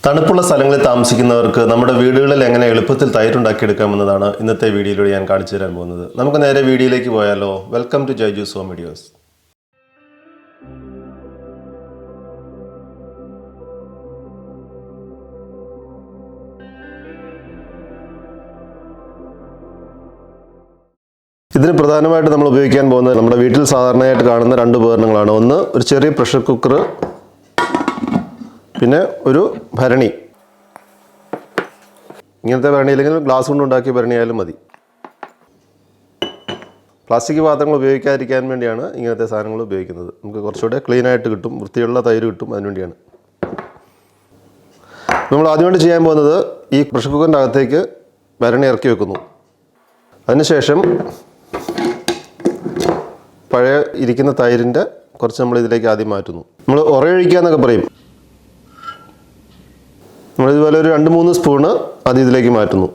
തണുപ്പുള്ള സ്ഥലങ്ങളിൽ താമസിക്കുന്നവർക്ക് നമ്മുടെ വീടുകളിൽ എങ്ങനെ എളുപ്പത്തിൽ തൈരുണ്ടാക്കിയെടുക്കാമെന്നതാണ് ഇന്നത്തെ വീഡിയോയിലൂടെ ഞാൻ കാണിച്ചു തരാൻ പോകുന്നത്. നമുക്ക് നേരെ വീഡിയോയിലേക്ക് പോയാലോ. Welcome to Jayjus home videos. ഇതിന് പ്രധാനമായിട്ട് നമ്മൾ ഉപയോഗിക്കാൻ പോകുന്നത് നമ്മുടെ വീട്ടിൽ സാധാരണയായിട്ട് കാണുന്ന രണ്ട് ഉപകരണങ്ങളാണ്. ഒന്ന് ഒരു ചെറിയ പ്രഷർ കുക്കർ, പിന്നെ ഒരു ഭരണി. ഇങ്ങനത്തെ ഭരണി അല്ലെങ്കിൽ ഗ്ലാസ് കൊണ്ടുണ്ടാക്കിയ ഭരണിയായാലും മതി. പ്ലാസ്റ്റിക് പാത്രങ്ങൾ ഉപയോഗിക്കാതിരിക്കാൻ വേണ്ടിയാണ് ഇങ്ങനത്തെ സാധനങ്ങൾ ഉപയോഗിക്കുന്നത്. നമുക്ക് കുറച്ചുകൂടെ ക്ലീനായിട്ട് കിട്ടും, വൃത്തിയുള്ള തൈര് കിട്ടും, അതിനുവേണ്ടിയാണ്. നമ്മൾ ആദ്യമായിട്ട് ചെയ്യാൻ പോകുന്നത് ഈ പ്രഷർ കുക്കറിൻ്റെ അകത്തേക്ക് ഭരണി ഇറക്കി വെക്കുന്നു. അതിനുശേഷം പഴയ ഇരിക്കുന്ന തൈരിൻ്റെ കുറച്ച് നമ്മൾ ഇതിലേക്ക് ആദ്യം മാറ്റുന്നു. നമ്മൾ ഉറയൊഴിക്കുക എന്നൊക്കെ പറയും. നമ്മളിതുപോലെ ഒരു 2-3 സ്പൂണ് ആദ്യം ഇതിലേക്ക് മാറ്റുന്നു.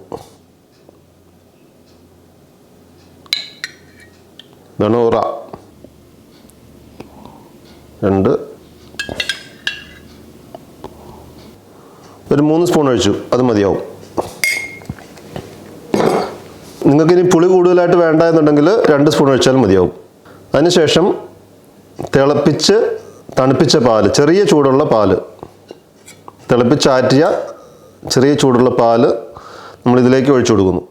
ഇതാണ് ഉറ. 2 ഒരു 3 സ്പൂൺ ഒഴിച്ചു, അത് മതിയാവും. നിങ്ങൾക്കിനി പുളി കൂടുതലായിട്ട് വേണ്ട എന്നുണ്ടെങ്കിൽ 2 സ്പൂൺ ഒഴിച്ചാൽ മതിയാവും. അതിനുശേഷം തിളപ്പിച്ച് തണുപ്പിച്ച പാല്, ചെറിയ ചൂടുള്ള പാല്, തിളപ്പിച്ചാറ്റിയ ചെറിയ ചൂടുള്ള പാല് നമ്മളിതിലേക്ക് ഒഴിച്ചു കൊടുക്കുന്നു.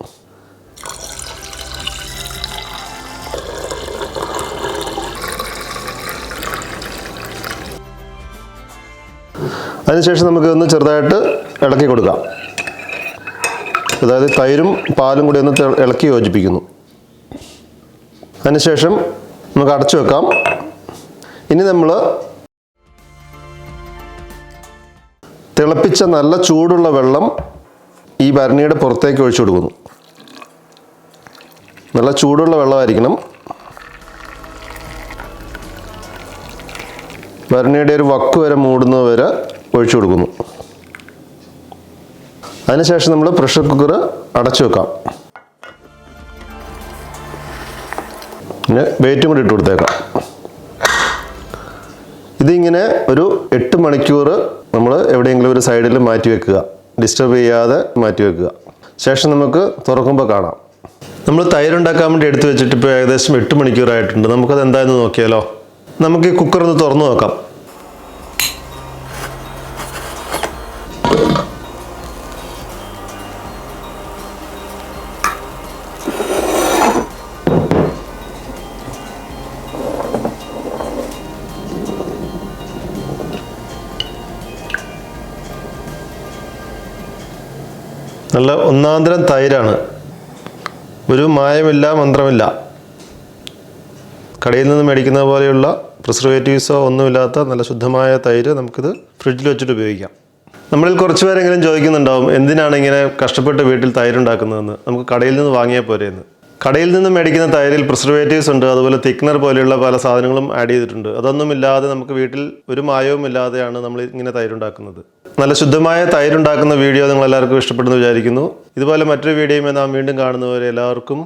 അതിനുശേഷം നമുക്ക് ഒന്ന് ചെറുതായിട്ട് ഇളക്കി കൊടുക്കാം. അതായത് തൈരും പാലും കൂടി ഒന്ന് ഇളക്കി യോജിപ്പിക്കുന്നു. അതിനുശേഷം നമുക്ക് അടച്ചു വെക്കാം. ഇനി നമ്മൾ തിളപ്പിച്ച നല്ല ചൂടുള്ള വെള്ളം ഈ ഭരണിയുടെ പുറത്തേക്ക് ഒഴിച്ചു കൊടുക്കുന്നു. നല്ല ചൂടുള്ള വെള്ളമായിരിക്കണം. ഭരണിയുടെ ഒരു വക്ക് വരെ മൂടുന്നത് വരെ ഒഴിച്ചു കൊടുക്കുന്നു. അതിനുശേഷം നമ്മൾ പ്രഷർ കുക്കർ അടച്ചു വെക്കാം. പിന്നെ വെയിറ്റും കൂടി ഇട്ട് കൊടുത്തേക്കാം. ഇതിങ്ങനെ ഒരു 8 മണിക്കൂർ നമ്മൾ എവിടെയെങ്കിലും ഒരു സൈഡിൽ മാറ്റി വെക്കുക, ഡിസ്റ്റർബ് ചെയ്യാതെ മാറ്റി വെക്കുക. ശേഷം നമുക്ക് തുറക്കുമ്പോൾ കാണാം. നമ്മൾ തൈരുണ്ടാക്കാൻ വേണ്ടി എടുത്തു വെച്ചിട്ട് ഇപ്പോൾ ഏകദേശം 8 മണിക്കൂറായിട്ടുണ്ട്. നമുക്കത് എന്താണെന്ന് നോക്കിയാലോ. നമുക്ക് ഈ കുക്കർ ഒന്ന് തുറന്നു നോക്കാം. നല്ല ഒന്നാന്തരം തൈരാണ്. ഒരു മായമില്ല, മന്ത്രമില്ല. കടയിൽ നിന്ന് മേടിക്കുന്ന പോലെയുള്ള പ്രിസർവേറ്റീവ്സോ ഒന്നുമില്ലാത്ത നല്ല ശുദ്ധമായ തൈര് നമുക്കിത് ഫ്രിഡ്ജിൽ വെച്ചിട്ട് ഉപയോഗിക്കാം. നമ്മളിൽ കുറച്ച് പേരെങ്കിലും ചോദിക്കുന്നുണ്ടാവും, എന്തിനാണ് ഇങ്ങനെ കഷ്ടപ്പെട്ട് വീട്ടിൽ തൈരുണ്ടാക്കുന്നതെന്ന്, നമുക്ക് കടയിൽ നിന്ന് വാങ്ങിയാൽ പോരെയെന്ന്. കടയിൽ നിന്ന് മേടിക്കുന്ന തൈരിൽ പ്രിസർവേറ്റീവ്സ് ഉണ്ട്, അതുപോലെ തിക്നർ പോലെയുള്ള പല സാധനങ്ങളും ആഡ് ചെയ്തിട്ടുണ്ട്. അതൊന്നുമില്ലാതെ നമുക്ക് വീട്ടിൽ ഒരു മായവും ഇല്ലാതെയാണ് നമ്മൾ ഇങ്ങനെ തൈരുണ്ടാക്കുന്നത്. നല്ല ശുദ്ധമായ തൈരുണ്ടാക്കുന്ന വീഡിയോ നിങ്ങളെല്ലാവർക്കും ഇഷ്ടപ്പെടുന്നു വിചാരിക്കുന്നു. ഇതുപോലെ മറ്റൊരു വീഡിയോയുമായി നാം വീണ്ടും കാണുന്നവരെ എല്ലാവർക്കും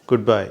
ഗുഡ് ബൈ.